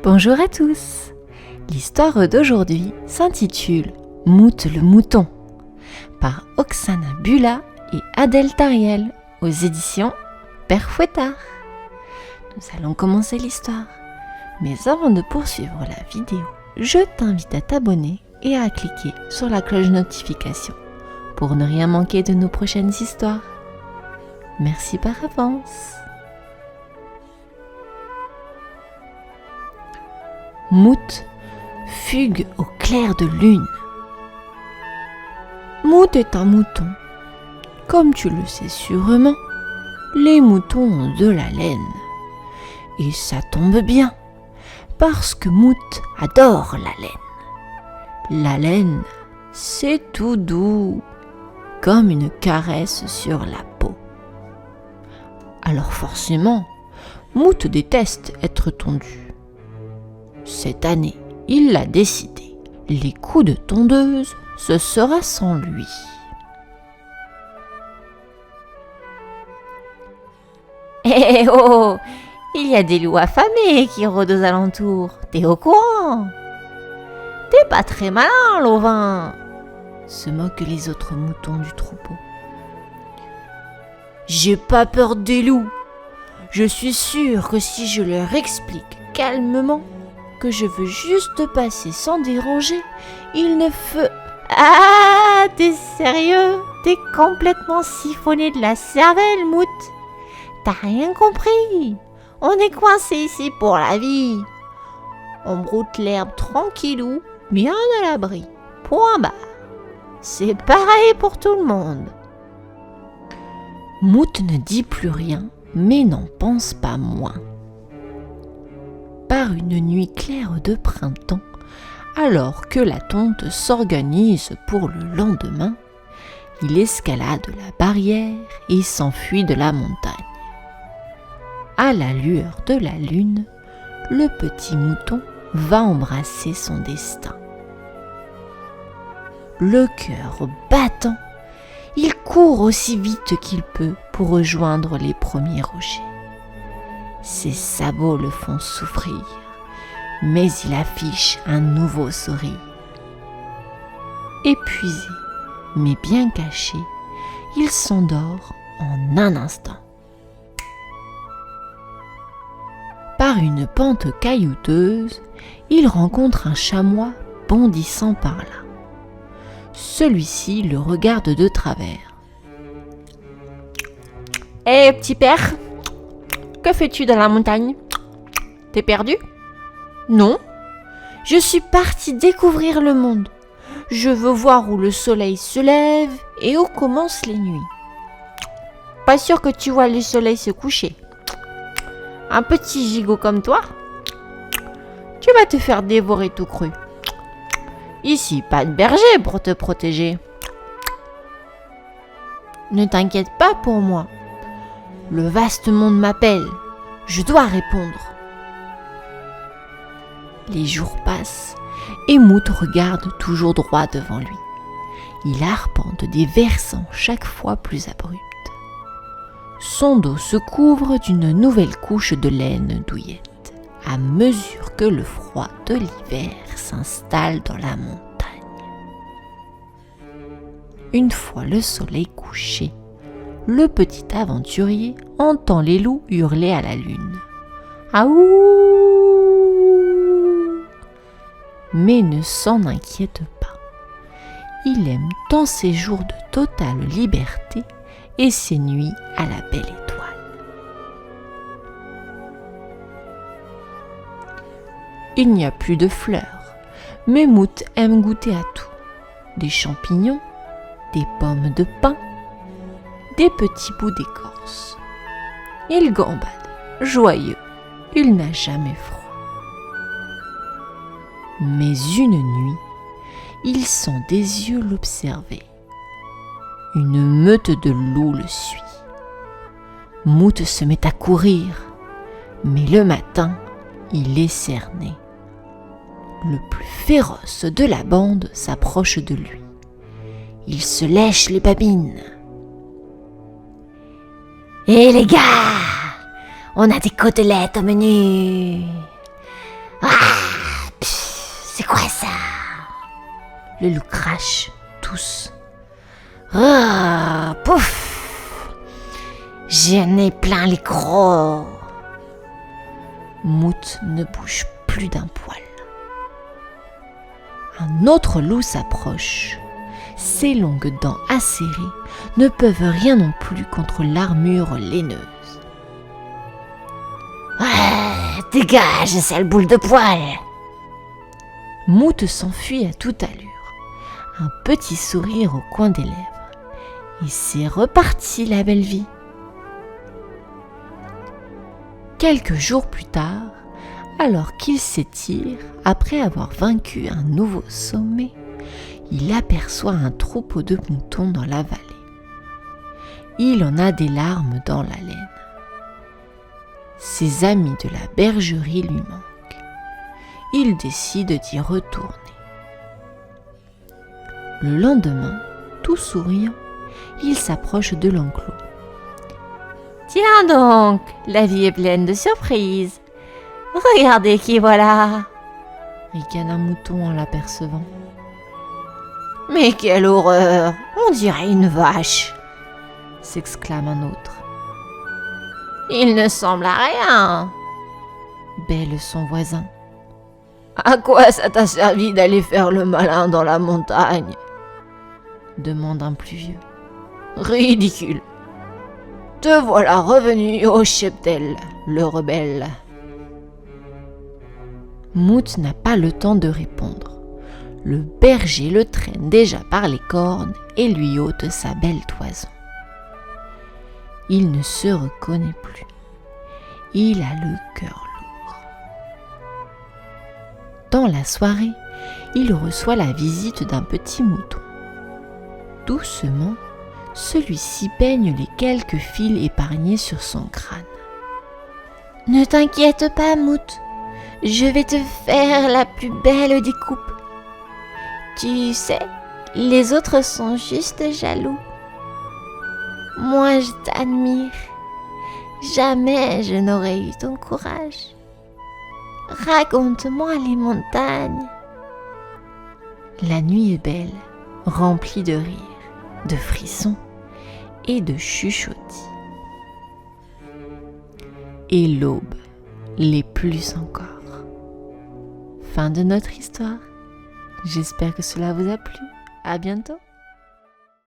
Bonjour à tous. L'histoire d'aujourd'hui s'intitule Mout le mouton par Oksana Bula et Adèle Tariel aux éditions Père Fouettard. Nous allons commencer l'histoire. Mais avant de poursuivre la vidéo, je t'invite à t'abonner et à cliquer sur la cloche de notification pour ne rien manquer de nos prochaines histoires. Merci par avance. Mout fugue au clair de lune. Mout est un mouton. Comme tu le sais sûrement, les moutons ont de la laine. Et ça tombe bien, parce que Mout adore la laine. La laine, c'est tout doux, comme une caresse sur la peau. Alors forcément, Mout déteste être tondu. Cette année, il l'a décidé. Les coups de tondeuse, ce sera sans lui. Eh oh, il y a des loups affamés qui rôdent aux alentours. T'es au courant? T'es pas très malin, Lovin, se moquent les autres moutons du troupeau. J'ai pas peur des loups. Je suis sûre que si je leur explique calmement que je veux juste passer sans déranger, ils ne font... Ah, t'es sérieux? T'es complètement siphonné de la cervelle, Mout. T'as rien compris. On est coincé ici pour la vie. On broute l'herbe tranquillou, bien à l'abri. Point barre. C'est pareil pour tout le monde. Mout ne dit plus rien, mais n'en pense pas moins. Par une nuit claire de printemps, alors que la tonte s'organise pour le lendemain, il escalade la barrière et s'enfuit de la montagne. À la lueur de la lune, le petit mouton va embrasser son destin. Le cœur battant, il court aussi vite qu'il peut pour rejoindre les premiers rochers. Ses sabots le font souffrir, mais il affiche un nouveau sourire. Épuisé, mais bien caché, il s'endort en un instant. Par une pente caillouteuse, il rencontre un chamois bondissant par là. Celui-ci le regarde de travers. « Hé, petit père, que fais-tu dans la montagne? T'es perdu? » ?»« Non, je suis parti découvrir le monde. Je veux voir où le soleil se lève et où commencent les nuits. » »« Pas sûr que tu vois le soleil se coucher. Un petit gigot comme toi, tu vas te faire dévorer tout cru. Ici, pas de berger pour te protéger. Ne t'inquiète pas pour moi. Le vaste monde m'appelle. Je dois répondre. Les jours passent et Mout regarde toujours droit devant lui. Il arpente des versants chaque fois plus abrupts. Son dos se couvre d'une nouvelle couche de laine douillette à mesure que le froid de l'hiver s'installe dans la montagne. Une fois le soleil couché, le petit aventurier entend les loups hurler à la lune. Aouh! Mais ne s'en inquiète pas. Il aime tant ses jours de totale liberté et ses nuits à la belle étoile. Il n'y a plus de fleurs, mais Mout aime goûter à tout. Des champignons, des pommes de pin, des petits bouts d'écorce. Il gambade, joyeux, il n'a jamais froid. Mais une nuit, il sent des yeux l'observer. Une meute de loups le suit. Mout se met à courir, mais le matin, il est cerné. Le plus féroce de la bande s'approche de lui. Il se lèche les babines. « Hé les gars, on a des côtelettes au menu. Ah, c'est quoi ça? Le loup crache, tousse. Ah, pouf! J'ai un nez plein les crocs. Mout ne bouge plus d'un poil. Un autre loup s'approche. Ses longues dents acérées ne peuvent rien non plus contre l'armure laineuse. Ouais, dégage, sale boule de poil! Mout s'enfuit à toute allure, un petit sourire au coin des lèvres. Et c'est reparti la belle vie. Quelques jours plus tard, alors qu'il s'étire, après avoir vaincu un nouveau sommet, il aperçoit un troupeau de moutons dans la vallée. Il en a des larmes dans la laine. Ses amis de la bergerie lui manquent. Il décide d'y retourner. Le lendemain, tout souriant, il s'approche de l'enclos. « Tiens donc, la vie est pleine de surprises. Regardez qui voilà !» ricane un mouton en l'apercevant. « Mais quelle horreur! On dirait une vache !» s'exclame un autre. « Il ne semble à rien !» bêle son voisin. « À quoi ça t'a servi d'aller faire le malin dans la montagne ?» demande un plus vieux. « Ridicule! Te voilà revenu au cheptel, le rebelle. » Mout n'a pas le temps de répondre. Le berger le traîne déjà par les cornes et lui ôte sa belle toison. Il ne se reconnaît plus. Il a le cœur lourd. Dans la soirée, il reçoit la visite d'un petit mouton. Doucement, celui-ci peigne les quelques fils épargnés sur son crâne. « Ne t'inquiète pas, Mout, je vais te faire la plus belle des coupes. Tu sais, les autres sont juste jaloux. Moi, je t'admire. Jamais je n'aurais eu ton courage. Raconte-moi les montagnes. » La nuit est belle, remplie de rires, de frissons et de chuchotis. Et l'aube les plus encore. Fin de notre histoire. J'espère que cela vous a plu. À bientôt.